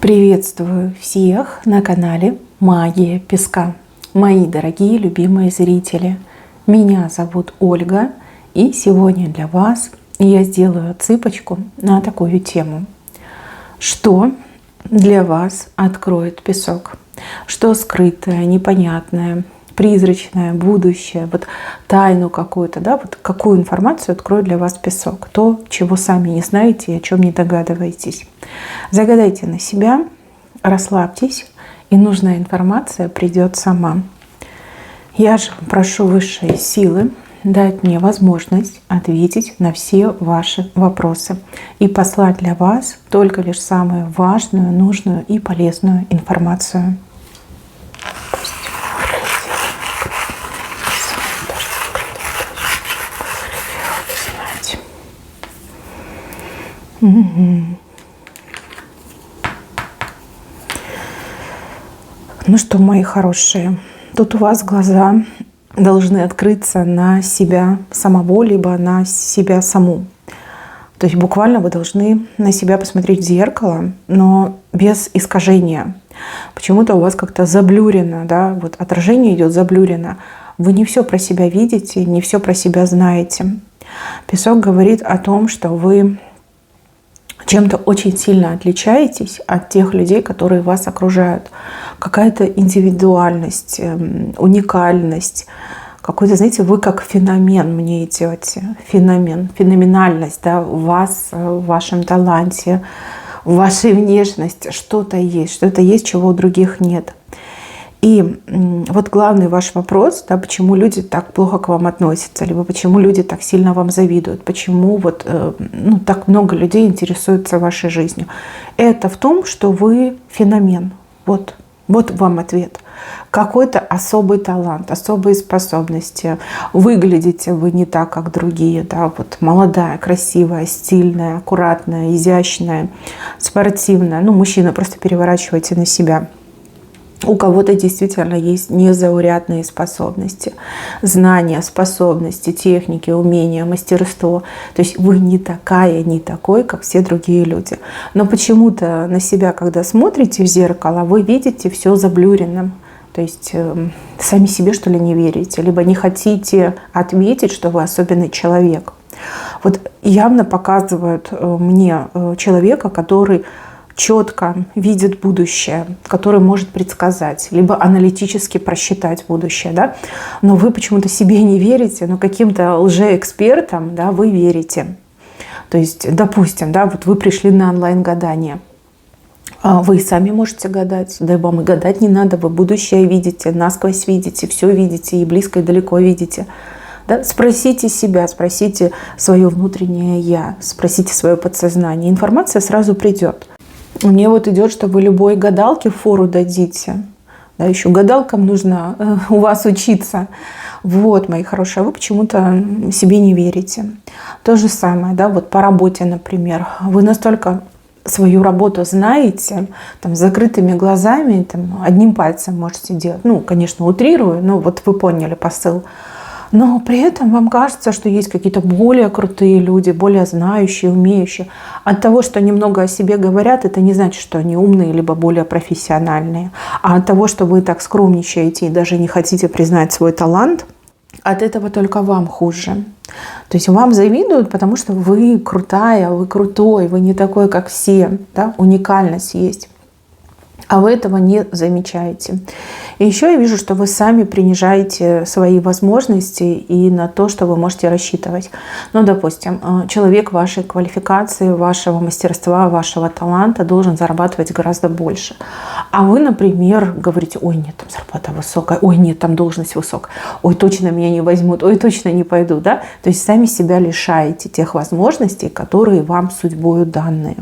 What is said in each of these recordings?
Приветствую всех на канале Магия Песка. Мои дорогие любимые зрители, меня зовут Ольга, и сегодня для вас я сделаю отсыпочку на такую тему. Что для вас откроет песок? Что скрытое, непонятное, призрачное, будущее, вот тайну какую-то, да, вот какую информацию откроет для вас песок, то, чего сами не знаете и о чем не догадываетесь. Загадайте на себя, расслабьтесь, и нужная информация придет сама. Я же прошу высшие силы дать мне возможность ответить на все ваши вопросы и послать для вас только лишь самую важную, нужную и полезную информацию. Ну что, мои хорошие, тут у вас глаза должны открыться на себя самого, либо на себя саму. То есть буквально вы должны на себя посмотреть в зеркало, но без искажения. Почему-то у вас как-то заблюрено, да, вот отражение идет заблюрено. Вы не все про себя видите, не все про себя знаете. Песок говорит о том, что вы чем-то очень сильно отличаетесь от тех людей, которые вас окружают. Какая-то индивидуальность, уникальность. Какой-то, знаете, вы как феномен мне идете. Феномен, феноменальность, да, в вас, в вашем таланте, в вашей внешности. Что-то есть, чего у других нет. И вот главный ваш вопрос, да, почему люди так плохо к вам относятся, либо почему люди так сильно вам завидуют, почему вот, так много людей интересуются вашей жизнью. Это в том, что вы феномен. Вот вам ответ. Какой-то особый талант, особые способности. Выглядите вы не так, как другие. Да? Вот молодая, красивая, стильная, аккуратная, изящная, спортивная. Мужчина, просто переворачивайте на себя. У кого-то действительно есть незаурядные способности, знания, способности, техники, умения, мастерство. То есть вы не такая, не такой, как все другие люди. Но почему-то на себя, когда смотрите в зеркало, вы видите все заблюренным. То есть сами себе, что ли, не верите, либо не хотите отметить, что вы особенный человек. Вот явно показывают мне человека, который четко видит будущее, который может предсказать, либо аналитически просчитать будущее, да? Но вы почему-то себе не верите, но каким-то лжеэкспертам, да, вы верите. То есть, допустим, да, вот вы пришли на онлайн-гадание, вы сами можете гадать, да и вам и гадать не надо, вы будущее видите, насквозь видите, все видите, и близко, и далеко видите. Да? Спросите себя, спросите свое внутреннее «я», спросите свое подсознание, информация сразу придет. Мне вот идет, что вы любой гадалке фору дадите. Да, еще гадалкам нужно у вас учиться. Вот, мои хорошие, а вы почему-то себе не верите. То же самое, да, вот по работе, например. Вы настолько свою работу знаете, там, с закрытыми глазами, там, одним пальцем можете делать. Конечно, утрирую, но вот вы поняли посыл. Но при этом вам кажется, что есть какие-то более крутые люди, более знающие, умеющие. От того, что немного о себе говорят, это не значит, что они умные, либо более профессиональные. А от того, что вы так скромничаете и даже не хотите признать свой талант, от этого только вам хуже. То есть вам завидуют, потому что вы крутая, вы крутой, вы не такой, как все. Да? Уникальность есть. А вы этого не замечаете. И еще я вижу, что вы сами принижаете свои возможности и на то, что вы можете рассчитывать. Допустим, человек вашей квалификации, вашего мастерства, вашего таланта должен зарабатывать гораздо больше. А вы, например, говорите: ой, нет, там зарплата высокая, ой, нет, там должность высокая, ой, точно меня не возьмут, ой, точно не пойду. Да? То есть сами себя лишаете тех возможностей, которые вам судьбою данные.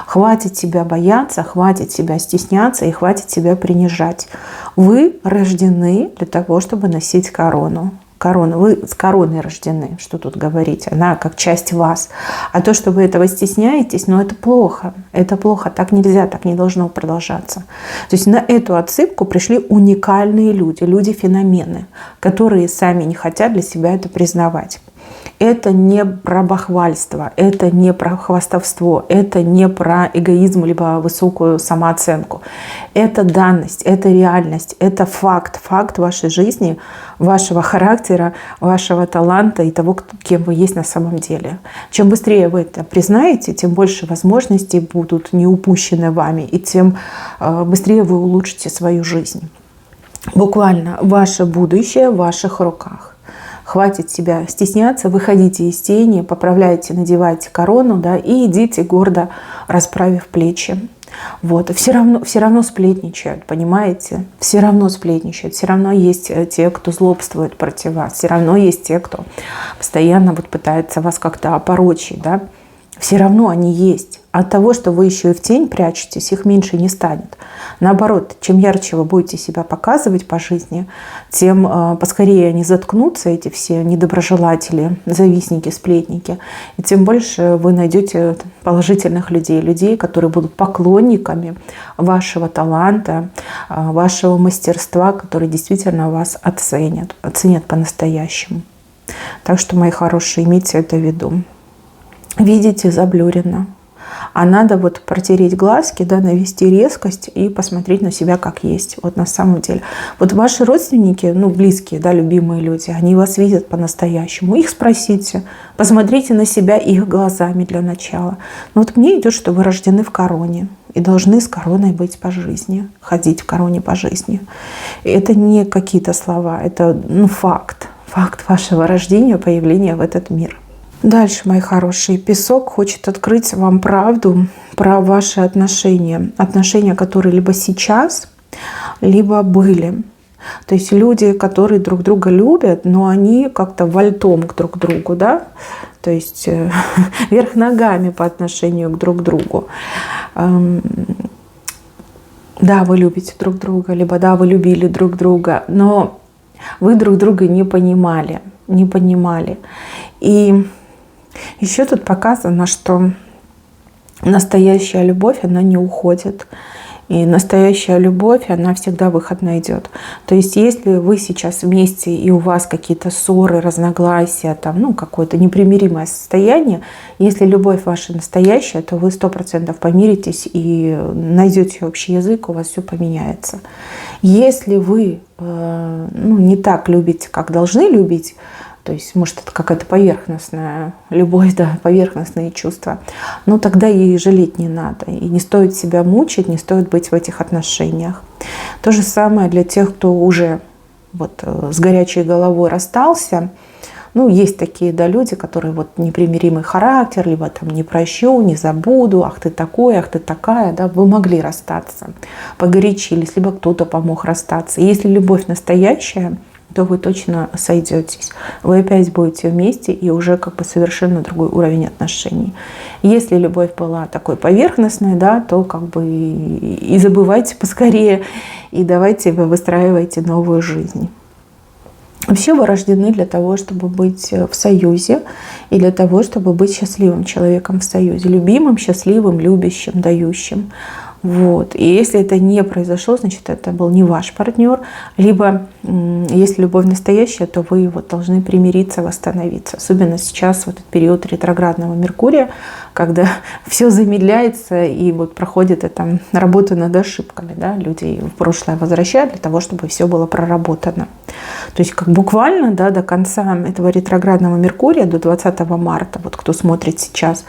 Хватит себя бояться, хватит себя стесняться и хватит себя принижать. Вы рождены для того, чтобы носить корону. Вы с короной рождены, что тут говорить, она как часть вас. А то, что вы этого стесняетесь, это плохо. Это плохо, так нельзя, так не должно продолжаться. То есть на эту отсыпку пришли уникальные люди, люди-феномены, которые сами не хотят для себя это признавать. Это не про бахвальство, это не про хвастовство, это не про эгоизм либо высокую самооценку. Это данность, это реальность, это факт вашей жизни, вашего характера, вашего таланта и того, кем вы есть на самом деле. Чем быстрее вы это признаете, тем больше возможностей будут не упущены вами, и тем быстрее вы улучшите свою жизнь. Буквально ваше будущее в ваших руках. Хватит себя стесняться, выходите из тени, поправляйте, надевайте корону, да, и идите гордо, расправив плечи. Вот. Все равно сплетничают, понимаете? Все равно сплетничают. Все равно есть те, кто злобствует против вас. Все равно есть те, кто постоянно вот пытается вас как-то опорочить, да. Все равно они есть. От того, что вы еще и в тень прячетесь, их меньше не станет. Наоборот, чем ярче вы будете себя показывать по жизни, тем поскорее они заткнутся, эти все недоброжелатели, завистники, сплетники. И тем больше вы найдете положительных людей, людей, которые будут поклонниками вашего таланта, вашего мастерства, которые действительно вас оценят по-настоящему. Так что, мои хорошие, имейте это в виду. Видите заблюрено. А надо вот протереть глазки, да, навести резкость и посмотреть на себя как есть. Вот на самом деле. Вот ваши родственники, ну, близкие, да, любимые люди, они вас видят по-настоящему. Их спросите, посмотрите на себя их глазами для начала. Но вот мне идет, что вы рождены в короне и должны с короной быть по жизни, ходить в короне по жизни. Это не какие-то слова, это факт. Факт вашего рождения, появления в этот мир. Дальше, мои хорошие, песок хочет открыть вам правду про ваши отношения. Отношения, которые либо сейчас, либо были. То есть люди, которые друг друга любят, но они как-то вальтом к друг другу, да? То есть вверх ногами по отношению к друг другу. Да, вы любите друг друга, либо да, вы любили друг друга, но вы друг друга не понимали. И еще тут показано, что настоящая любовь, она не уходит. И настоящая любовь, она всегда выход найдет. То есть если вы сейчас вместе и у вас какие-то ссоры, разногласия, там, какое-то непримиримое состояние, если любовь ваша настоящая, то вы 100% помиритесь и найдете общий язык, у вас все поменяется. Если вы не так любите, как должны любить, то есть, может, это какая-то поверхностная любовь, да, поверхностные чувства. Но тогда ей жалеть не надо. И не стоит себя мучить, не стоит быть в этих отношениях. То же самое для тех, кто уже с горячей головой расстался. Есть такие, да, люди, которые непримиримый характер, либо там не прощу, не забуду, ах ты такой, ах ты такая, да, вы могли расстаться, погорячились, либо кто-то помог расстаться. И если любовь настоящая, то вы точно сойдетесь. Вы опять будете вместе и уже совершенно другой уровень отношений. Если любовь была такой поверхностной, да, то и забывайте поскорее, и давайте вы выстраивайте новую жизнь. Вообще вы рождены для того, чтобы быть в союзе и для того, чтобы быть счастливым человеком в союзе. Любимым, счастливым, любящим, дающим. И если это не произошло, значит, это был не ваш партнер. Либо, если любовь настоящая, то вы должны примириться, восстановиться. Особенно сейчас, в этот период ретроградного Меркурия, когда все замедляется и проходит эта работа над ошибками. Да? Людей в прошлое возвращают для того, чтобы все было проработано. То есть буквально, да, до конца этого ретроградного Меркурия, до 20 марта, кто смотрит сейчас,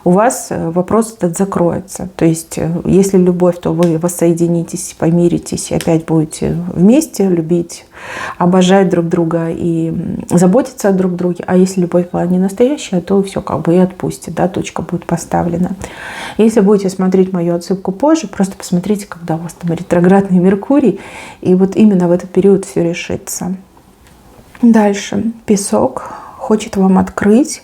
у вас вопрос этот закроется. То есть если любовь, то вы воссоединитесь, помиритесь и опять будете вместе любить, обожать друг друга и заботиться друг о друге. А если любовь была не настоящая, то все и отпустит, да, точка будет поставлена. Если будете смотреть мою отсылку позже, просто посмотрите, когда у вас там ретроградный Меркурий, и именно в этот период все решится. Дальше. Песок хочет вам открыть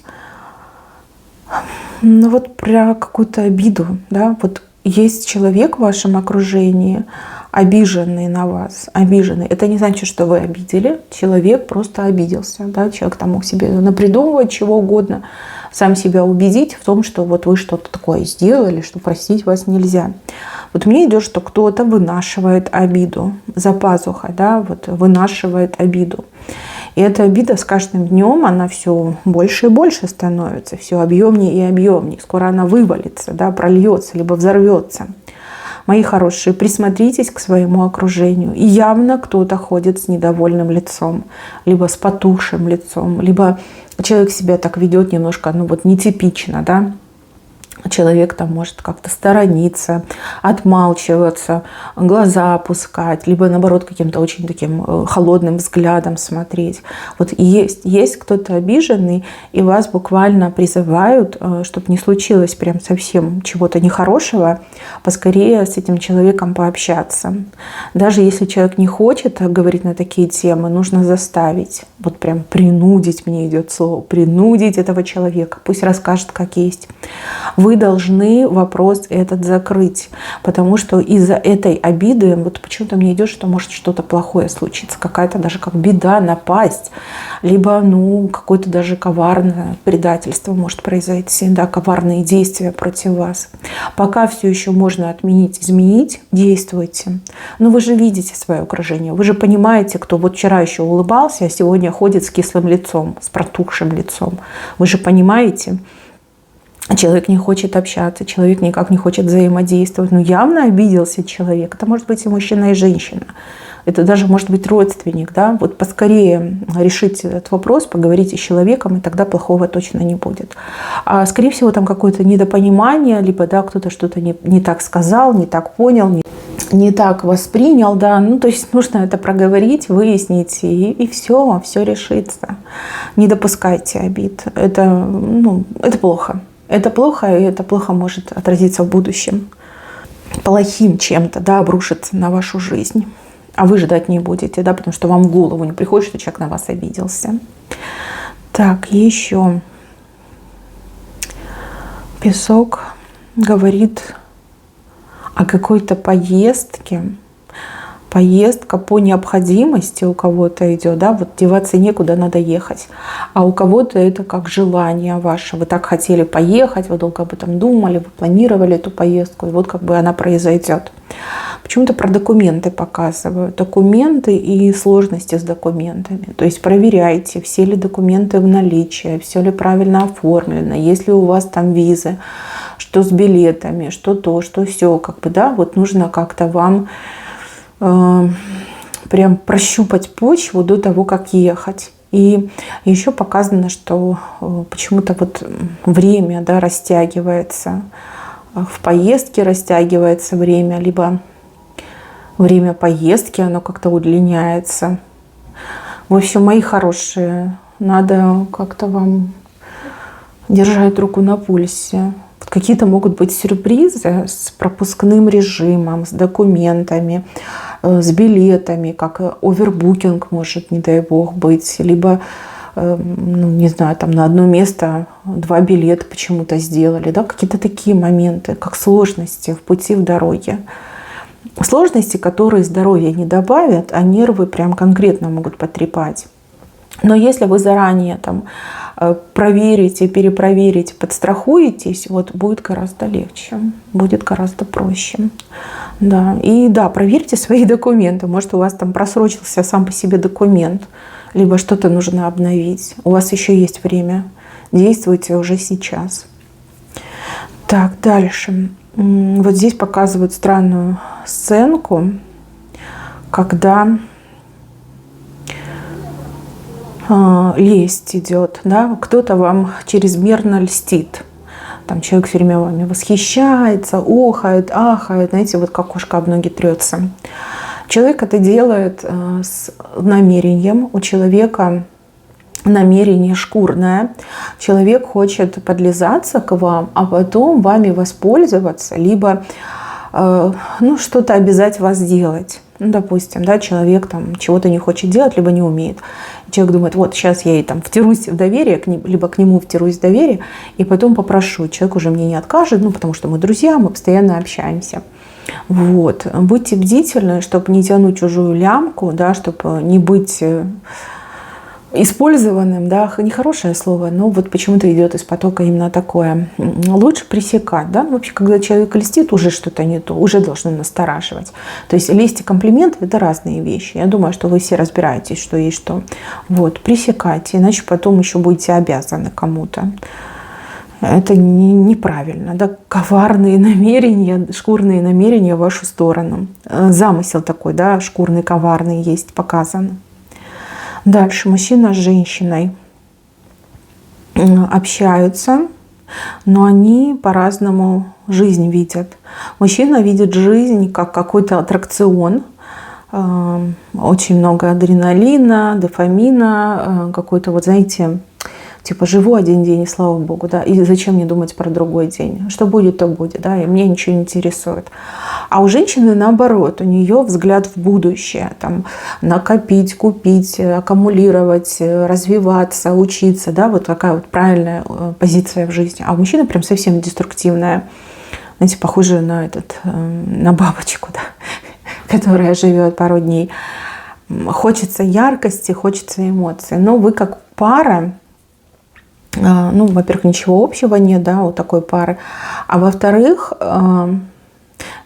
про какую-то обиду, да, есть человек в вашем окружении, обиженный на вас, обиженный. Это не значит, что вы обидели. Человек просто обиделся. Да? Человек там мог себе напридумывать чего угодно, сам себя убедить в том, что вы что-то такое сделали, что простить вас нельзя. Мне идет, что кто-то вынашивает обиду за пазухой, да, вынашивает обиду. И эта обида с каждым днем, она все больше и больше становится, все объемнее и объемнее. Скоро она вывалится, да, прольется, либо взорвется. Мои хорошие, присмотритесь к своему окружению. И явно кто-то ходит с недовольным лицом, либо с потухшим лицом, либо человек себя так ведет немножко, ну вот нетипично, да. Человек там может как-то сторониться, отмалчиваться, глаза опускать, либо наоборот каким-то очень таким холодным взглядом смотреть. Вот есть кто-то обиженный, и вас буквально призывают, чтобы не случилось прям совсем чего-то нехорошего, поскорее с этим человеком пообщаться. Даже если человек не хочет говорить на такие темы, нужно заставить, вот прям принудить, мне идет слово, принудить этого человека, пусть расскажет, как есть. Вы должны вопрос этот закрыть, потому что из-за этой обиды, вот почему-то мне идет, что может что-то плохое случиться, какая-то даже как беда, напасть, либо какое-то даже коварное предательство может произойти, да, коварные действия против вас. Пока все еще можно отменить, изменить, действуйте. Но вы же видите свое окружение, вы же понимаете, кто вот вчера еще улыбался, а сегодня ходит с кислым лицом, с протухшим лицом. Вы же понимаете. Человек не хочет общаться, человек никак не хочет взаимодействовать. Явно обиделся человек. Это может быть и мужчина, и женщина. Это даже может быть родственник. Да? Вот поскорее решите этот вопрос, поговорите с человеком, и тогда плохого точно не будет. А скорее всего там какое-то недопонимание, либо да, кто-то что-то не так сказал, не так понял, не так воспринял. Да? То есть нужно это проговорить, выяснить, и все решится. Не допускайте обид. Это плохо. Это плохо, и это плохо может отразиться в будущем. Плохим чем-то, да, обрушиться на вашу жизнь. А вы ждать не будете, да, потому что вам в голову не приходит, что человек на вас обиделся. Так, еще. Песок говорит о какой-то поездке. Поездка по необходимости у кого-то идет, да, вот деваться некуда, надо ехать. А у кого-то это как желание ваше. Вы так хотели поехать, вы долго об этом думали, вы планировали эту поездку, и вот как бы она произойдет. Почему-то про документы показывают. Документы и сложности с документами. То есть проверяйте, все ли документы в наличии, все ли правильно оформлено, есть ли у вас там визы, что с билетами, что то, что все. Как бы, да, вот нужно как-то вам прям прощупать почву до того, как ехать. И еще показано, что почему-то вот время, да, растягивается, в поездке растягивается время, либо время поездки, оно как-то удлиняется. В общем, мои хорошие, надо как-то вам держать руку на пульсе. Какие-то могут быть сюрпризы с пропускным режимом, с документами, с билетами, как овербукинг может, не дай бог, быть. Либо, не знаю, там на одно место 2 билета почему-то сделали. Да? Какие-то такие моменты, как сложности в пути, в дороге. Сложности, которые здоровья не добавят, а нервы прям конкретно могут потрепать. Но если вы заранее там проверите, перепроверите, подстрахуетесь, вот будет гораздо легче, будет гораздо проще. Да. И да, проверьте свои документы. Может, у вас там просрочился сам по себе документ, либо что-то нужно обновить. У вас еще есть время. Действуйте уже сейчас. Так, дальше. Вот здесь показывают странную сценку, когда лесть идет, да, кто-то вам чрезмерно льстит. Там человек все время вами восхищается, охает, ахает, знаете, вот как кошка об ноги трется. Человек это делает с намерением, у человека намерение шкурное. Человек хочет подлизаться к вам, а потом вами воспользоваться, либо что-то обязать вас делать. Допустим, да, человек там чего-то не хочет делать, либо не умеет. Человек думает, вот сейчас я ей там втирусь в доверие, либо к нему втирусь в доверие, и потом попрошу. Человек уже мне не откажет, потому что мы друзья, мы постоянно общаемся. Вот. Будьте бдительны, чтобы не тянуть чужую лямку, да, чтобы не быть использованным, да, нехорошее слово, но вот почему-то идет из потока именно такое. Лучше пресекать, да, вообще, когда человек льстит, уже что-то не то, уже должно настораживать. То есть лесть и комплимент – это разные вещи. Я думаю, что вы все разбираетесь, что есть что. Вот, пресекайте, иначе потом еще будете обязаны кому-то. Это неправильно, да, коварные намерения, шкурные намерения в вашу сторону. Замысел такой, да, шкурный, коварный есть, показан. Дальше мужчина с женщиной общаются, но они по-разному жизнь видят. Мужчина видит жизнь как какой-то аттракцион, очень много адреналина, дофамина, какой-то, вот знаете, типа живу один день, и слава богу, да, и зачем мне думать про другой день? Что будет, то будет, да, и меня ничего не интересует. А у женщины наоборот, у нее взгляд в будущее, там, накопить, купить, аккумулировать, развиваться, учиться, да, вот такая вот правильная позиция в жизни. А у мужчины прям совсем деструктивная, знаете, похожая на бабочку, да, которая живет пару дней. Хочется яркости, хочется эмоций, но вы как пара, ну, во-первых, ничего общего нет, да, у такой пары. А во-вторых,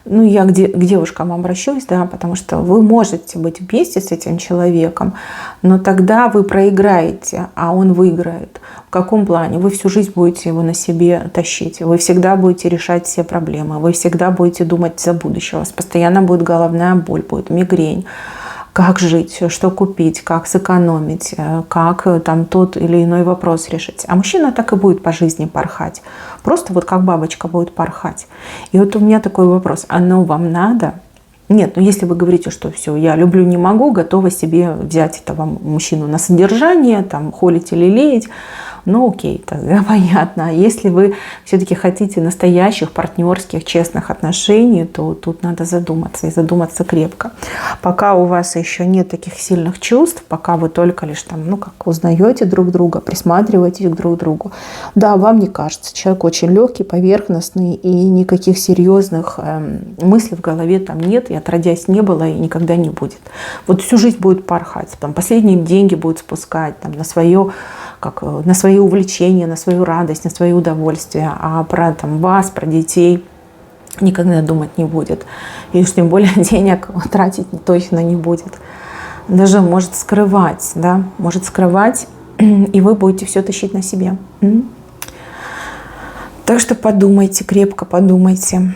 ну, я к девушкам обращусь, да, потому что вы можете быть вместе с этим человеком, но тогда вы проиграете, а он выиграет. В каком плане? Вы всю жизнь будете его на себе тащить, вы всегда будете решать все проблемы, вы всегда будете думать за будущее, у вас постоянно будет головная боль, будет мигрень. Как жить, что купить, как сэкономить, как там тот или иной вопрос решить. А мужчина так и будет по жизни порхать. Просто вот как бабочка будет порхать. И вот у меня такой вопрос. Оно вам надо? Нет, ну если вы говорите, что все, я люблю, не могу, готова себе взять этого мужчину на содержание, там, холить или лелеять, ну окей, тогда понятно. А если вы все-таки хотите настоящих партнерских, честных отношений, то тут надо задуматься, и задуматься крепко. Пока у вас еще нет таких сильных чувств, пока вы только лишь там, ну как, узнаете друг друга, присматриваетесь друг к другу, да, вам не кажется, человек очень легкий, поверхностный, и никаких серьезных мыслей в голове там нет, и отродясь не было, и никогда не будет. Вот всю жизнь будет порхать, там, последние деньги будет спускать там, на свои увлечения, на свою радость, на свои удовольствия, а про там, вас, про детей никогда думать не будет. И уж тем более денег тратить точно не будет. Даже может скрывать, да, может скрывать, и вы будете все тащить на себе. Так что подумайте, крепко подумайте.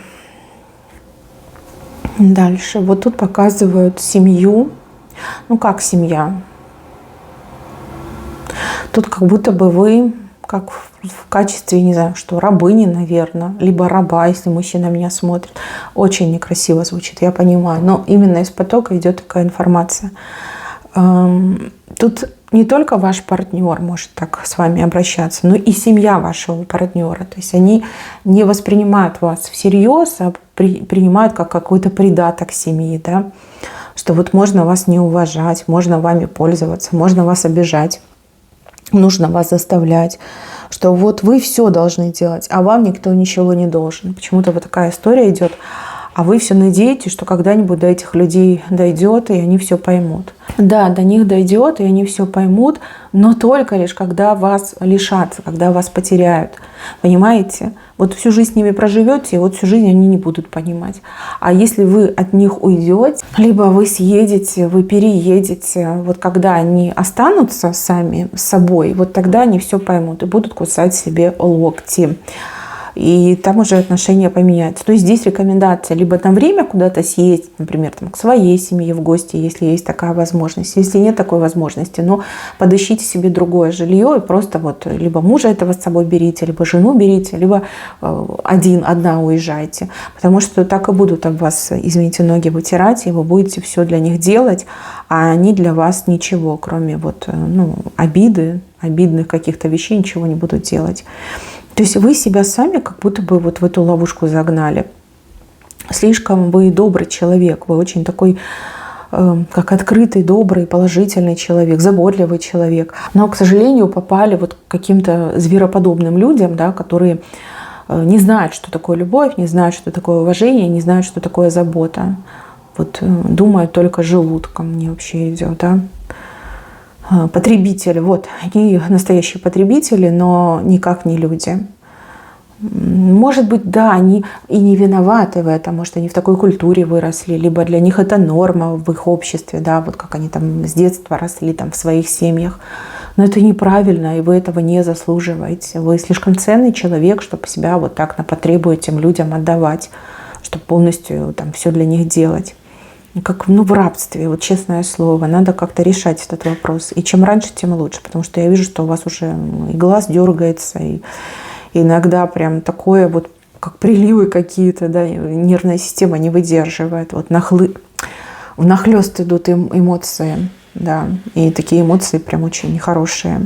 Дальше. Вот тут показывают семью. Ну как семья? Тут как будто бы вы, как в качестве, не знаю, что рабыни, наверное, либо раба, если мужчина меня смотрит. Очень некрасиво звучит, я понимаю. Но именно из потока идет такая информация. Тут не только ваш партнер может так с вами обращаться, но и семья вашего партнера. То есть они не воспринимают вас всерьез, а принимают как какой-то придаток семьи, да? Что вот можно вас не уважать, можно вами пользоваться, можно вас обижать. Нужно вас заставлять, что вот вы все должны делать, а вам никто ничего не должен. Почему-то вот такая история идет, а вы все надеетесь, что когда-нибудь до этих людей дойдет, и они все поймут. Да, до них дойдет, и они все поймут, но только лишь когда вас лишатся, когда вас потеряют. Понимаете? Вот всю жизнь с ними проживете, и вот всю жизнь они не будут понимать. А если вы от них уйдете, либо вы съедете, вы переедете, вот когда они останутся сами с собой, вот тогда они все поймут и будут кусать себе локти. И там уже отношения поменяются. То есть здесь рекомендация либо на время куда-то съездить, например, там, к своей семье в гости, если есть такая возможность. Если нет такой возможности, но подыщите себе другое жилье и просто вот либо мужа этого с собой берите, либо жену берите, либо одна уезжайте. Потому что так и будут об вас, извините, ноги вытирать, и вы будете все для них делать, а они для вас ничего, кроме вот, обидных каких-то вещей, ничего не будут делать. То есть вы себя сами как будто бы вот в эту ловушку загнали. Слишком вы добрый человек, вы очень такой, как открытый, добрый, положительный человек, заботливый человек. Но, к сожалению, попали вот к каким-то звероподобным людям, да, которые не знают, что такое любовь, не знают, что такое уважение, не знают, что такое забота. Вот думают только желудком, мне вообще идет, да. Потребители, вот, они настоящие потребители, но никак не люди. Может быть, да, они и не виноваты в этом, может, они в такой культуре выросли, либо для них это норма в их обществе, да, вот как они там с детства росли там в своих семьях. Но это неправильно, и вы этого не заслуживаете. Вы слишком ценный человек, чтобы себя вот так на потребу этим людям отдавать, чтобы полностью там все для них делать. Как в рабстве, вот честное слово, надо как-то решать этот вопрос. И чем раньше, тем лучше, потому что я вижу, что у вас уже и глаз дергается, и иногда прям такое вот, как приливы какие-то, да, нервная система не выдерживает. Вот внахлёст идут эмоции, да, и такие эмоции прям очень нехорошие.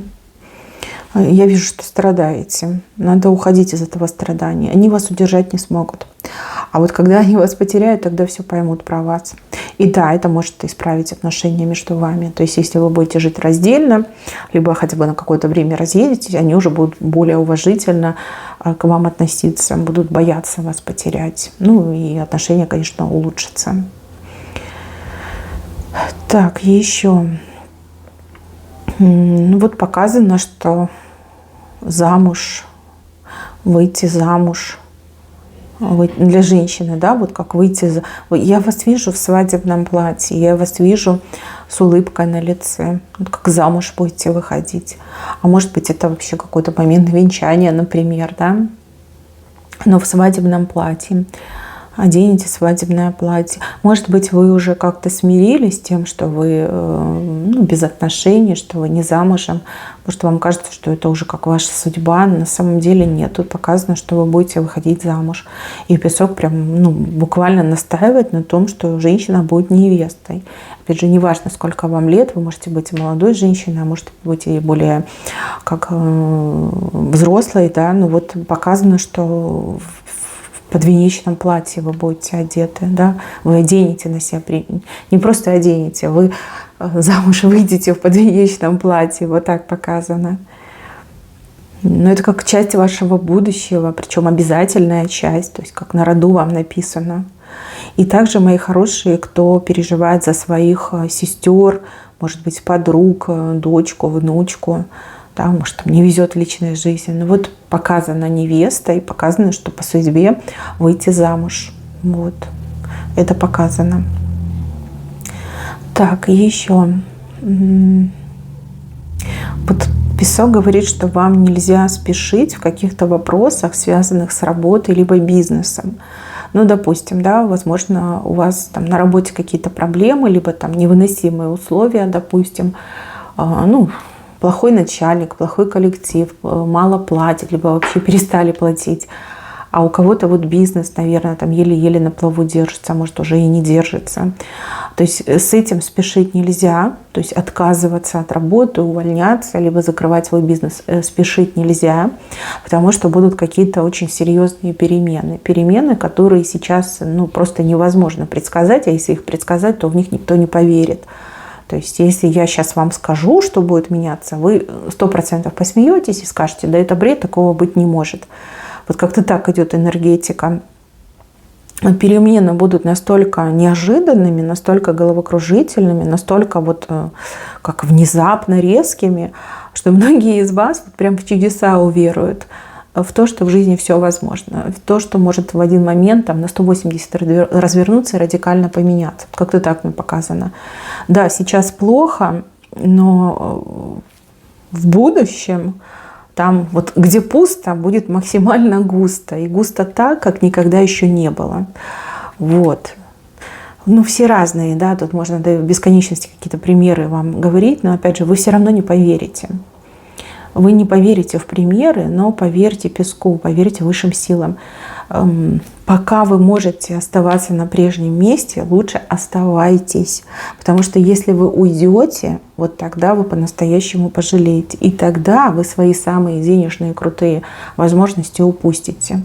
Я вижу, что страдаете. Надо уходить из этого страдания. Они вас удержать не смогут. А вот когда они вас потеряют, тогда все поймут про вас. И да, это может исправить отношения между вами. То есть если вы будете жить раздельно, либо хотя бы на какое-то время разъедетесь, они уже будут более уважительно к вам относиться, будут бояться вас потерять. Ну и отношения, конечно, улучшатся. Так, еще. Вот показано, что выйти замуж для женщины, да, вот как выйти. Я вас вижу в свадебном платье, я вас вижу с улыбкой на лице, вот как замуж будете выходить. А может быть, это вообще какой-то момент венчания, например, да, но в свадебном платье. Оденете свадебное платье. Может быть, вы уже как-то смирились с тем, что вы без отношений, что вы не замужем, потому что вам кажется, что это уже как ваша судьба. На самом деле нет. Тут показано, что вы будете выходить замуж. И песок прям буквально настаивает на том, что женщина будет невестой. Опять же, неважно, сколько вам лет, вы можете быть и молодой женщиной, а может быть и более как взрослой, да, но вот показано, что в подвенечном платье вы будете одеты, да, вы оденете на себя, не просто оденете, вы замуж выйдете в подвенечном платье, вот так показано. Но это как часть вашего будущего, причем обязательная часть, то есть как на роду вам написано. И также, мои хорошие, кто переживает за своих сестер, может быть, подруг, дочку, внучку, да, может, там не везет в личной жизни. Но вот показана невеста и показано, что по судьбе выйти замуж. Вот. Это показано. Так, еще. Вот песок говорит, что вам нельзя спешить в каких-то вопросах, связанных с работой либо бизнесом. Ну, допустим, да, возможно, у вас там на работе какие-то проблемы, либо там невыносимые условия, допустим, плохой начальник, плохой коллектив, мало платят, либо вообще перестали платить. А у кого-то вот бизнес, наверное, там еле-еле на плаву держится, а может уже и не держится. То есть с этим спешить нельзя, то есть отказываться от работы, увольняться, либо закрывать свой бизнес спешить нельзя, потому что будут какие-то очень серьезные перемены. Перемены, которые сейчас просто невозможно предсказать, а если их предсказать, то в них никто не поверит. То есть, если я сейчас вам скажу, что будет меняться, вы 100% посмеетесь и скажете, да это бред, такого быть не может. Вот как-то так идет энергетика. Перемены будут настолько неожиданными, настолько головокружительными, настолько вот как внезапно резкими, что многие из вас вот прям в чудеса уверуют. В то, что в жизни все возможно, в то, что может в один момент там, на 180 развернуться и радикально поменяться. Как-то так мне показано. Да, сейчас плохо, но в будущем там вот где пусто, будет максимально густо. И густо так, как никогда еще не было. Вот. Все разные, да, тут можно до бесконечности какие-то примеры вам говорить, но опять же, вы все равно не поверите. Вы не поверите в примеры, но поверьте песку, поверьте высшим силам. Пока вы можете оставаться на прежнем месте, лучше оставайтесь. Потому что если вы уйдете, вот тогда вы по-настоящему пожалеете. И тогда вы свои самые денежные крутые возможности упустите.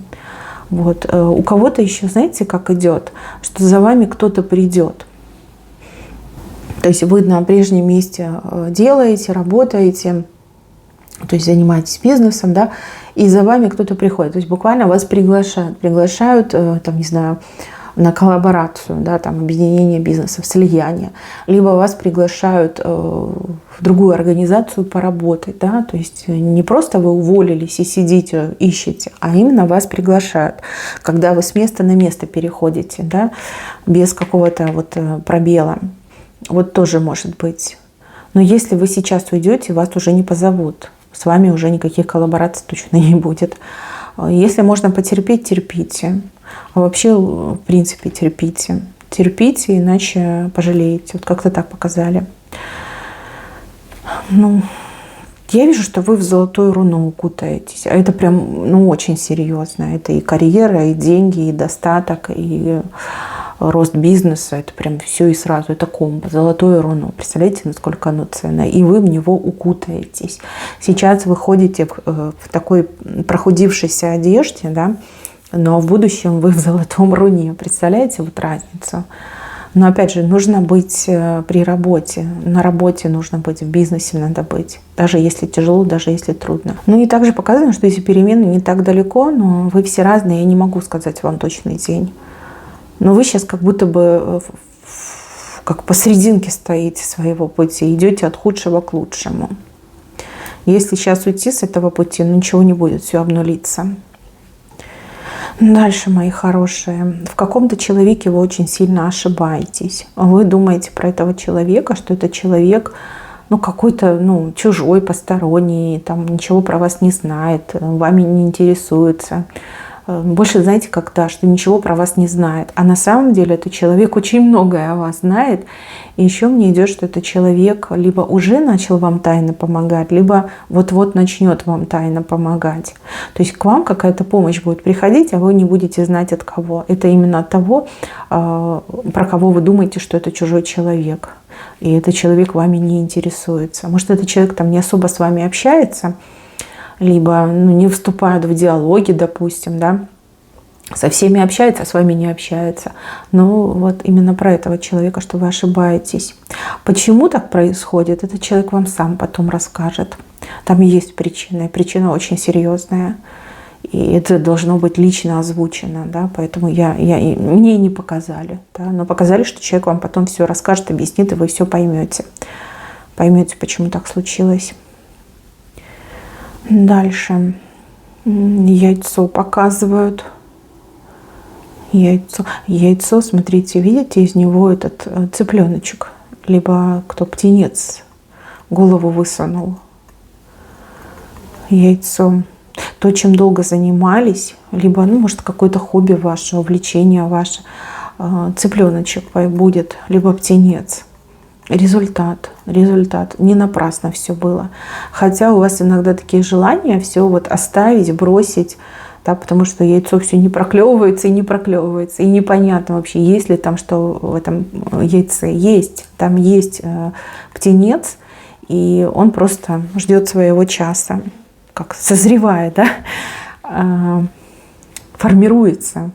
Вот. У кого-то еще, знаете, как идет, что за вами кто-то придет. То есть вы на прежнем месте делаете, работаете, то есть занимаетесь бизнесом, да, и за вами кто-то приходит. То есть буквально вас приглашают, там, не знаю, на коллаборацию, да, там, объединение бизнесов, слияние, либо вас приглашают в другую организацию поработать, да, то есть не просто вы уволились и сидите, ищете, а именно вас приглашают, когда вы с места на место переходите, да, без какого-то вот пробела. Вот тоже может быть. Но если вы сейчас уйдете, вас уже не позовут, с вами уже никаких коллабораций точно не будет. Если можно потерпеть, терпите. А вообще, в принципе, терпите. Терпите, иначе пожалеете. Вот как-то так показали. Ну, я вижу, что вы в золотую руну укутаетесь. А это прям, ну, очень серьезно. Это и карьера, и деньги, и достаток, и рост бизнеса. Это прям все и сразу. Это комбо, золотую руну. Представляете, насколько оно ценно? И вы в него укутаетесь. Сейчас вы ходите в такой прохудившейся одежде, да, но в будущем вы в золотом руне. Представляете вот разницу? Но опять же, нужно быть при работе. На работе нужно быть, в бизнесе надо быть. Даже если тяжело, даже если трудно. Ну и также показано, что эти перемены не так далеко, но вы все разные. Я не могу сказать вам точный день. Но вы сейчас как будто бы как посерединке стоите своего пути. Идете от худшего к лучшему. Если сейчас уйти с этого пути, ну ничего не будет, все обнулится. Дальше, мои хорошие, в каком-то человеке вы очень сильно ошибаетесь. Вы думаете про этого человека, что это человек, ну, какой-то, ну, чужой, посторонний, там, ничего про вас не знает, вами не интересуется. Больше, знаете, как-то, что ничего про вас не знает. А на самом деле этот человек очень многое о вас знает. И еще мне идет, что этот человек либо уже начал вам тайно помогать, либо вот-вот начнет вам тайно помогать. То есть к вам какая-то помощь будет приходить, а вы не будете знать от кого. Это именно от того, про кого вы думаете, что это чужой человек. И этот человек вами не интересуется. Может, этот человек там не особо с вами общается, либо не вступают в диалоги, допустим, да, со всеми общается, а с вами не общается. Но вот именно про этого человека, что вы ошибаетесь. Почему так происходит, этот человек вам сам потом расскажет. Там есть причина, и причина очень серьезная. И это должно быть лично озвучено, да, поэтому мне не показали, да, но показали, что человек вам потом все расскажет, объяснит, и вы все поймете. Поймете, почему так случилось. Дальше. Яйцо показывают. Яйцо, смотрите, видите, из него этот цыпленочек, либо кто птенец голову высунул. Яйцо. То, чем долго занимались, либо, ну, может, какое-то хобби ваше, увлечение ваше, цыпленочек будет, либо птенец. Результат. Не напрасно все было. Хотя у вас иногда такие желания все вот оставить, бросить, да, потому что яйцо все не проклевывается и не проклевывается. И непонятно вообще, есть ли там что в этом яйце. Есть. Там есть птенец, и он просто ждет своего часа. Как созревает, да, формируется.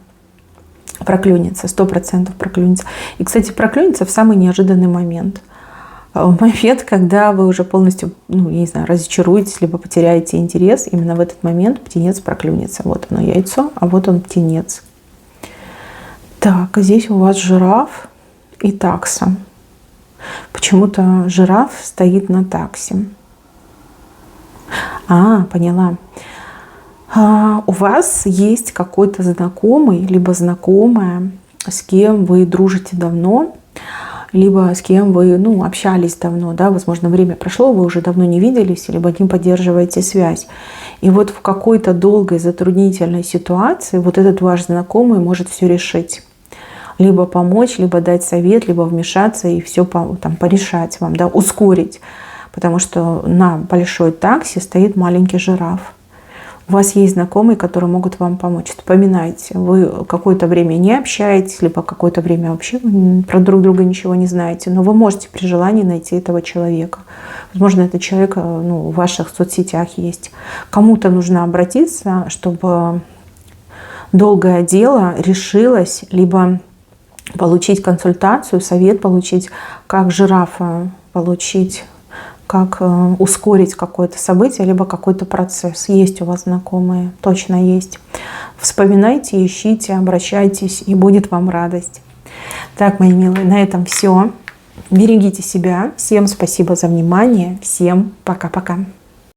Проклюнется, 100% проклюнется. И, кстати, проклюнется в самый неожиданный момент. В момент, когда вы уже полностью, ну, я не знаю, разочаруетесь, либо потеряете интерес, именно в этот момент птенец проклюнется. Вот оно яйцо, а вот он птенец. Так, здесь у вас жираф и такса. Почему-то жираф стоит на таксе. Поняла. У вас есть какой-то знакомый, либо знакомая, с кем вы дружите давно, либо с кем вы, ну, общались давно, да, возможно, время прошло, вы уже давно не виделись, либо не поддерживаете связь. И вот в какой-то долгой затруднительной ситуации вот этот ваш знакомый может все решить. Либо помочь, либо дать совет, либо вмешаться и все там порешать вам, да, ускорить. Потому что на большой таксе стоит маленький жираф. У вас есть знакомые, которые могут вам помочь. Вспоминайте, вы какое-то время не общаетесь, либо какое-то время вообще про друг друга ничего не знаете, но вы можете при желании найти этого человека. Возможно, этот человек, ну, в ваших соцсетях есть. Кому-то нужно обратиться, чтобы долгое дело решилось, либо получить консультацию, совет получить, как жирафа получить как ускорить какое-то событие, либо какой-то процесс. Есть у вас знакомые, точно есть. Вспоминайте, ищите, обращайтесь, и будет вам радость. Так, мои милые, на этом все. Берегите себя. Всем спасибо за внимание. Всем пока-пока.